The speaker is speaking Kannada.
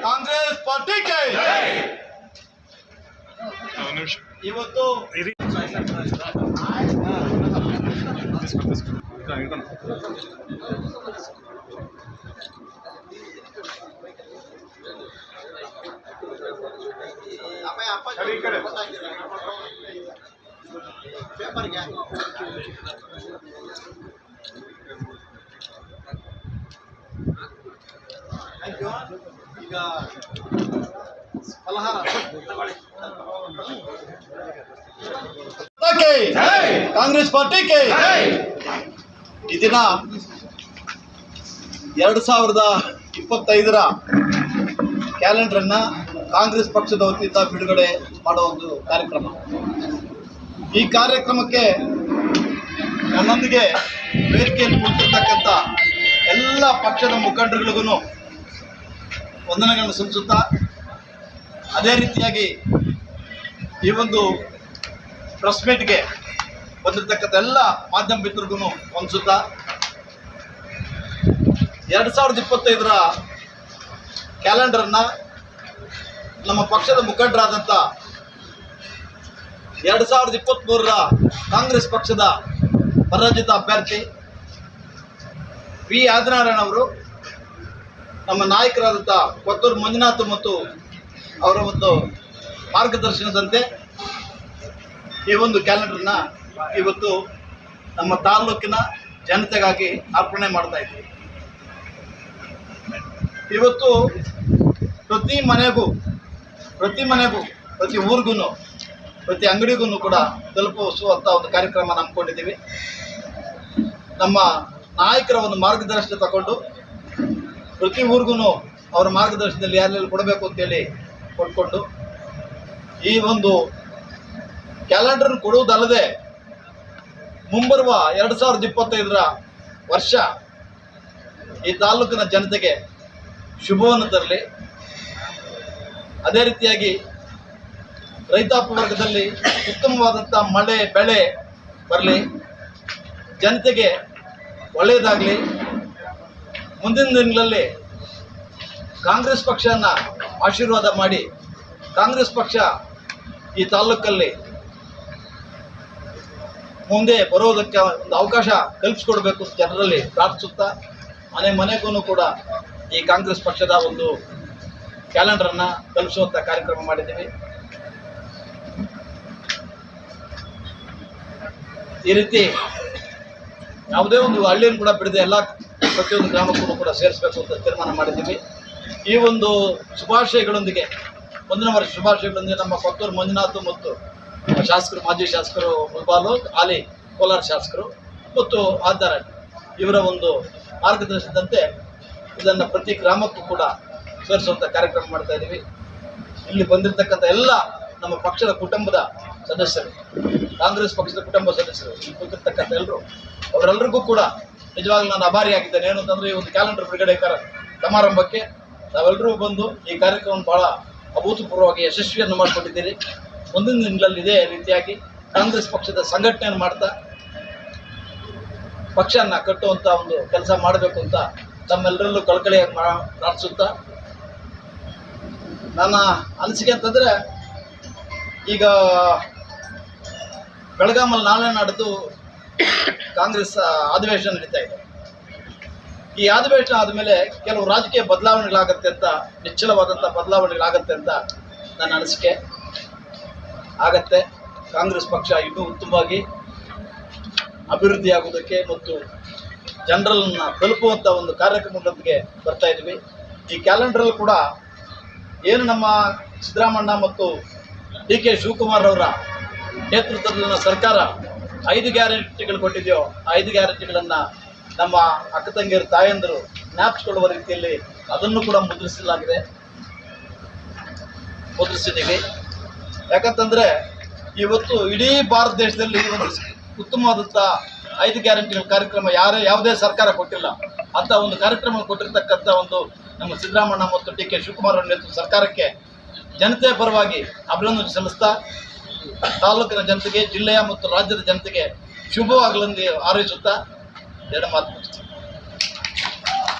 ಕಾಂಗ್ರೆಸ್ ಪಾರ್ಟಿಗೆ ಇವತ್ತು ಈಗ ಫಲಹಾರ ಕಾಂಗ್ರೆಸ್ ಪಾರ್ಟಿಗೆ ಈ ದಿನ 2025 ಕ್ಯಾಲೆಂಡರ್ ಕಾಂಗ್ರೆಸ್ ಪಕ್ಷದ ವತಿಯಿಂದ ಬಿಡುಗಡೆ ಮಾಡುವ ಒಂದು ಕಾರ್ಯಕ್ರಮ. ಈ ಕಾರ್ಯಕ್ರಮಕ್ಕೆ ನನ್ನೊಂದಿಗೆ ವೇದಿಕೆಯಲ್ಲಿ ಕುಳಿತಿರ್ತಕ್ಕಂಥ ಎಲ್ಲ ಪಕ್ಷದ ಮುಖಂಡರುಗಳಿಗೂ ವಂದನೆಗಳನ್ನು ಸಲ್ಲಿಸುತ್ತಾ, ಅದೇ ರೀತಿಯಾಗಿ ಈ ಒಂದು ಪ್ರೆಸ್ ಮೀಟ್ಗೆ ಬಂದಿರತಕ್ಕಂಥ ಎಲ್ಲ ಮಾಧ್ಯಮ ಮಿತ್ರರಿಗೂ ವಂದಿಸುತ್ತಾ, 2025 ಕ್ಯಾಲೆಂಡರ್ನ ನಮ್ಮ ಪಕ್ಷದ ಮುಖಂಡರಾದಂಥ 2023 ಕಾಂಗ್ರೆಸ್ ಪಕ್ಷದ ಪರಾಜಿತ ಅಭ್ಯರ್ಥಿ ವಿ ಆದಿನಾರಾಯಣ ಅವರು ನಮ್ಮ ನಾಯಕರಾದಂಥ ಕೊತ್ತೂರು ಮಂಜುನಾಥ್ ಮತ್ತು ಅವರ ಒಂದು ಮಾರ್ಗದರ್ಶನದಂತೆ ಈ ಒಂದು ಕ್ಯಾಲೆಂಡರ್ನ ಇವತ್ತು ನಮ್ಮ ತಾಲೂಕಿನ ಜನತೆಗಾಗಿ ಅರ್ಪಣೆ ಮಾಡ್ತಾ ಇದ್ದೀವಿ. ಇವತ್ತು ಪ್ರತಿ ಮನೆಗೂ ಪ್ರತಿ ಊರಿಗೂ ಪ್ರತಿ ಅಂಗಡಿಗೂ ಕೂಡ ತಲುಪಿಸುವಂಥ ಒಂದು ಕಾರ್ಯಕ್ರಮ ನಂಬಿಕೊಂಡಿದ್ದೀವಿ. ನಮ್ಮ ನಾಯಕರ ಒಂದು ಮಾರ್ಗದರ್ಶನ ತಗೊಂಡು ಪ್ರತಿ ಊರಿಗೂ ಅವರ ಮಾರ್ಗದರ್ಶನದಲ್ಲಿ ಯಾರೆಲ್ಲ ಕೊಡಬೇಕು ಅಂತೇಳಿ ಕೊಟ್ಕೊಂಡು ಈ ಒಂದು ಕ್ಯಾಲೆಂಡರ್ ಕೊಡುವುದಲ್ಲದೆ ಮುಂಬರುವ 2025 ವರ್ಷ ಈ ತಾಲೂಕಿನ ಜನತೆಗೆ ಶುಭವನ್ನು ತರಲಿ. ಅದೇ ರೀತಿಯಾಗಿ ರೈತಾಪಿ ವರ್ಗದಲ್ಲಿ ಉತ್ತಮವಾದಂಥ ಮಳೆ ಬೆಳೆ ಬರಲಿ, ಜನತೆಗೆ ಒಳ್ಳೆಯದಾಗಲಿ. ಮುಂದಿನ ದಿನಗಳಲ್ಲಿ ಕಾಂಗ್ರೆಸ್ ಪಕ್ಷವನ್ನು ಆಶೀರ್ವಾದ ಮಾಡಿ ಕಾಂಗ್ರೆಸ್ ಪಕ್ಷ ಈ ತಾಲೂಕಲ್ಲಿ ಮುಂದೆ ಬರೋದಕ್ಕೆ ಒಂದು ಅವಕಾಶ ಕಲ್ಪಿಸ್ಕೊಡ್ಬೇಕು ಜನರಲ್ಲಿ ಪ್ರಾರ್ಥಿಸುತ್ತಾ, ಮನೆಗೂ ಕೂಡ ಈ ಕಾಂಗ್ರೆಸ್ ಪಕ್ಷದ ಒಂದು ಕ್ಯಾಲೆಂಡರನ್ನು ತಲುಪಿಸುವಂಥ ಕಾರ್ಯಕ್ರಮ ಮಾಡಿದ್ದೀವಿ. ಈ ರೀತಿ ಯಾವುದೇ ಒಂದು ಹಳ್ಳಿಯನ್ನು ಕೂಡ ಬಿಡದೆ ಎಲ್ಲ ಪ್ರತಿಯೊಂದು ಗ್ರಾಮಕ್ಕೂ ಕೂಡ ಸೇರಿಸಬೇಕು ಅಂತ ತೀರ್ಮಾನ ಮಾಡಿದ್ದೀವಿ. ಈ ಒಂದು ಶುಭಾಶಯಗಳೊಂದಿಗೆ, ಮುಂದಿನ ವರ್ಷ ಶುಭಾಶಯಗಳೊಂದಿಗೆ ನಮ್ಮ ಕೊತ್ತೂರು ಮಂಜುನಾಥ್ ಮತ್ತು ಶಾಸಕರು, ಮಾಜಿ ಶಾಸಕರು ಮುಲ್ಬಾಲು, ಹಾಲಿ ಕೋಲಾರ ಶಾಸಕರು ಮತ್ತು ಆಧಾರ ಇವರ ಒಂದು ಮಾರ್ಗದರ್ಶನದಂತೆ ಇದನ್ನು ಪ್ರತಿ ಗ್ರಾಮಕ್ಕೂ ಕೂಡ ಸೇರಿಸುವಂಥ ಕಾರ್ಯಕ್ರಮ ಮಾಡ್ತಾ ಇದ್ದೀವಿ. ಇಲ್ಲಿ ಬಂದಿರತಕ್ಕಂಥ ಎಲ್ಲ ನಮ್ಮ ಪಕ್ಷದ ಕುಟುಂಬದ ಸದಸ್ಯರು, ಕಾಂಗ್ರೆಸ್ ಪಕ್ಷದ ಕುಟುಂಬ ಸದಸ್ಯರು, ಇಲ್ಲಿ ಕೂತಿರ್ತಕ್ಕಂಥ ಎಲ್ಲರೂ, ಅವರೆಲ್ಲರಿಗೂ ಕೂಡ ನಿಜವಾಗ್ಲೂ ನಾನು ಆಭಾರಿಯಾಗಿದ್ದೇನೆ. ಏನು ಅಂತಂದರೆ ಈ ಒಂದು ಕ್ಯಾಲೆಂಡರ್ ಬಿಡುಗಡೆ ಸಮಾರಂಭಕ್ಕೆ ನಾವೆಲ್ಲರೂ ಬಂದು ಈ ಕಾರ್ಯಕ್ರಮವನ್ನು ಭಾಳ ಅಭೂತಪೂರ್ವವಾಗಿ ಯಶಸ್ವಿಯನ್ನು ಮಾಡಿಕೊಂಡಿದ್ದೀರಿ. ಮುಂದಿನ ದಿನಗಳಲ್ಲಿ ಇದೇ ರೀತಿಯಾಗಿ ಕಾಂಗ್ರೆಸ್ ಪಕ್ಷದ ಸಂಘಟನೆಯನ್ನು ಮಾಡ್ತಾ ಪಕ್ಷನ ಕಟ್ಟುವಂಥ ಒಂದು ಕೆಲಸ ಮಾಡಬೇಕು ಅಂತ ತಮ್ಮೆಲ್ಲರಲ್ಲೂ ಕಳಕಳಿಯಾಗಿ ಪ್ರಾರ್ಥಿಸುತ್ತಾ, ನನ್ನ ಅನಿಸಿಕೆ ಅಂತಂದರೆ ಈಗ ಬೆಳಗಾಮಲ್ಲಿ ನಾಳೆ ನಾಡ್ದು ಕಾಂಗ್ರೆಸ್ ಅಧಿವೇಶನ ನಡೀತಾ ಇದೆ. ಈ ಅಧಿವೇಶನ ಆದಮೇಲೆ ಕೆಲವು ರಾಜಕೀಯ ಬದಲಾವಣೆಗಳಾಗತ್ತೆ ಅಂತ, ನಿಶ್ಚಲವಾದಂಥ ಬದಲಾವಣೆಗಳಾಗತ್ತೆ ಅಂತ ನನ್ನ ಅನಿಸಿಕೆ. ಆಗತ್ತೆ. ಕಾಂಗ್ರೆಸ್ ಪಕ್ಷ ಇನ್ನೂ ಉತ್ತಮವಾಗಿ ಅಭಿವೃದ್ಧಿಯಾಗುವುದಕ್ಕೆ ಮತ್ತು ಜನರನ್ನು ತಲುಪುವಂಥ ಒಂದು ಕಾರ್ಯಕ್ರಮದೊಂದಿಗೆ ಬರ್ತಾ ಇದ್ವಿ. ಈ ಕ್ಯಾಲೆಂಡರಲ್ಲಿ ಕೂಡ ಏನು ನಮ್ಮ ಸಿದ್ದರಾಮಣ್ಣ ಮತ್ತು ಡಿ ಕೆ ಶಿವಕುಮಾರ್ ಅವರ ನೇತೃತ್ವದಲ್ಲಿನ ಸರ್ಕಾರ 5 ಗ್ಯಾರಂಟಿಗಳು ಕೊಟ್ಟಿದೆಯೋ, 5 ಗ್ಯಾರಂಟಿಗಳನ್ನು ನಮ್ಮ ಅಕ್ಕ ತಂಗಿಯರು, ತಾಯಂದರು ಜ್ಞಾಪಿಸಿಕೊಳ್ಳುವ ರೀತಿಯಲ್ಲಿ ಅದನ್ನು ಕೂಡ ಮುದ್ರಿಸಿದ್ದೀವಿ. ಯಾಕಂತಂದರೆ ಇವತ್ತು ಇಡೀ ಭಾರತ ದೇಶದಲ್ಲಿ ಒಂದು ಉತ್ತಮವಾದಂಥ 5 ಗ್ಯಾರಂಟಿಗಳ ಕಾರ್ಯಕ್ರಮ ಯಾವುದೇ ಸರ್ಕಾರ ಕೊಟ್ಟಿಲ್ಲ. ಅಂಥ ಒಂದು ಕಾರ್ಯಕ್ರಮ ಕೊಟ್ಟಿರ್ತಕ್ಕಂಥ ಒಂದು ನಮ್ಮ ಸಿದ್ದರಾಮಣ್ಣ ಮತ್ತು ಡಿ ಕೆ ಶಿವಕುಮಾರ್ ಅವರ ನೇತೃತ್ವದ ಸರ್ಕಾರಕ್ಕೆ ಜನತೆ ಪರವಾಗಿ ಅಭಿನಂದನೆ ಸಲ್ಲಿಸ್ತಾ, ತಾಲೂಕಿನ ಜನತೆಗೆ, ಜಿಲ್ಲೆಯ ಮತ್ತು ರಾಜ್ಯದ ಜನತೆಗೆ ಶುಭವಾಗಲೆಂದು ಹಾರೈಸುತ್ತಾ ಎರಡು ಮಾತು ಮುಗಿಸ್ತೀನಿ.